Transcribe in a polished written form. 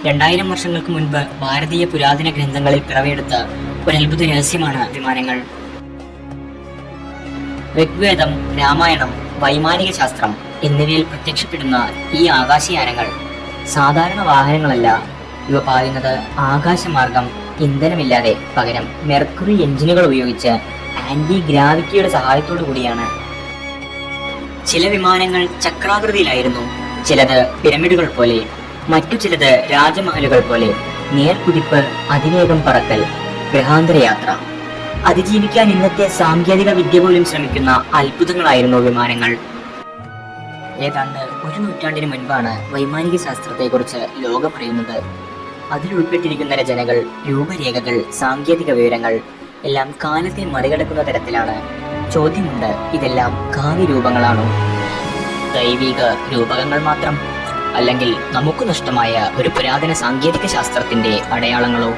2000 വർഷങ്ങൾക്ക് മുൻപ് ഭാരതീയ പുരാതന ഗ്രന്ഥങ്ങളിൽ പിറവിയെടുത്ത ഒരു അത്ഭുത രഹസ്യമാണ് വിമാനങ്ങൾ. ഋഗ്വേദം, രാമായണം, വൈമാനിക ശാസ്ത്രം എന്നിവയിൽ പ്രത്യക്ഷപ്പെടുന്ന ഈ ആകാശയാനങ്ങൾ സാധാരണ വാഹനങ്ങളല്ല. ഇവ പായുന്നത് ആകാശമാർഗം ഇന്ധനമില്ലാതെ, പകരം മെർക്കുറി എഞ്ചിനുകൾ ഉപയോഗിച്ച് ആന്റി ഗ്രാവിറ്റിയുടെ സഹായത്തോടു കൂടിയാണ്. ചില വിമാനങ്ങൾ ചക്രാകൃതിയിലായിരുന്നു, ചിലത് പിരമിഡുകൾ പോലെ, മറ്റു ചിലത് രാജമഹലുകൾ പോലെ. നേർക്കുതിപ്പ്, അതിവേഗം പറക്കൽ, ഗ്രഹാന്തര യാത്ര. അതിജീവിക്കാൻ ഇന്നത്തെ സാങ്കേതിക വിദ്യ പോലും ശ്രമിക്കുന്ന അത്ഭുതങ്ങളായിരുന്നു വിമാനങ്ങൾ. ഏതാണ്ട് 1 നൂറ്റാണ്ടിന് മുൻപാണ് വൈമാനിക ശാസ്ത്രത്തെക്കുറിച്ച് ലോകമറിയുന്നത്. അതിൽ ഉൾപ്പെട്ടിരിക്കുന്ന രചനകൾ, രൂപരേഖകൾ, സാങ്കേതിക വിവരങ്ങൾ എല്ലാം കാലത്തെ മറികടക്കുന്ന തരത്തിലാണ്. ചോദ്യമുണ്ട്, ഇതെല്ലാം കാവ്യരൂപങ്ങളാണോ, ദൈവിക രൂപകങ്ങൾ മാത്രം, അല്ലെങ്കിൽ നമുക്ക് നഷ്ടമായ ഒരു പുരാതന സാങ്കേതിക ശാസ്ത്രത്തിന്റെ അടയാളങ്ങളോ?